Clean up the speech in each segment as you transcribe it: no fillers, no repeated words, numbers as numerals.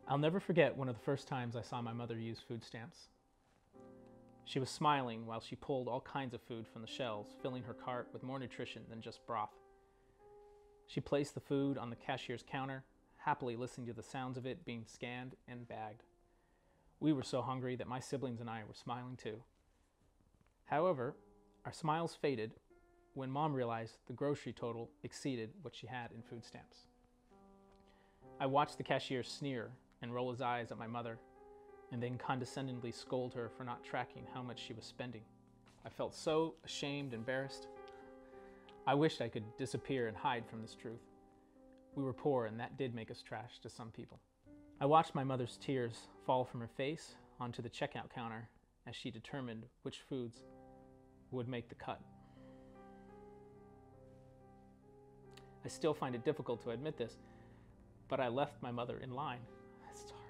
I'll never forget one of the first times I saw my mother use food stamps. She was smiling while she pulled all kinds of food from the shelves, filling her cart with more nutrition than just broth. She placed the food on the cashier's counter, happily listening to the sounds of it being scanned and bagged. We were so hungry that my siblings and I were smiling too. However, our smiles faded when Mom realized the grocery total exceeded what she had in food stamps. I watched the cashier sneer and roll his eyes at my mother, and then condescendingly scold her for not tracking how much she was spending. I felt so ashamed and embarrassed. I wished I could disappear and hide from this truth. We were poor, and that did make us trash to some people. I watched my mother's tears fall from her face onto the checkout counter as she determined which foods would make the cut. I still find it difficult to admit this, but I left my mother in line. It's hard.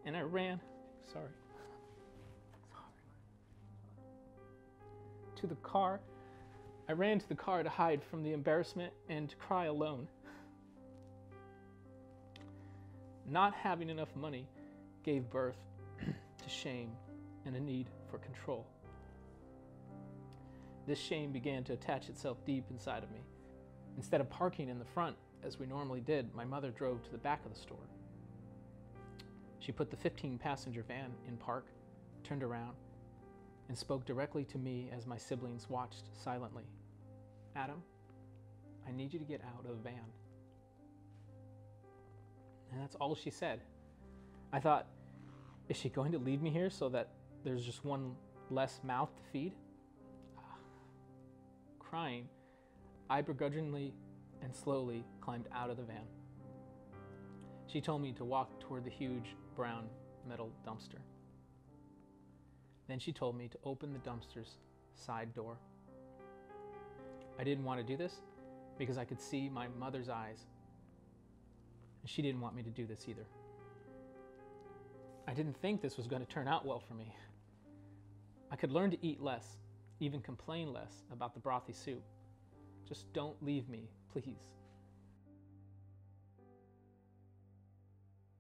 And I ran, to the car. I ran to the car to hide from the embarrassment and to cry alone. Not having enough money gave birth to shame and a need for control. This shame began to attach itself deep inside of me. Instead of parking in the front, as we normally did, my mother drove to the back of the store. She put the 15-passenger van in park, turned around, and spoke directly to me as my siblings watched silently. "Adam, I need you to get out of the van." And that's all she said. I thought, is she going to leave me here so that there's just one less mouth to feed? Crying, I begrudgingly and slowly climbed out of the van. She told me to walk toward the huge brown metal dumpster. Then she told me to open the dumpster's side door. I didn't want to do this because I could see my mother's eyes, and she didn't want me to do this either. I didn't think this was going to turn out well for me. I could learn to eat less, even complain less about the brothy soup. Just don't leave me, please.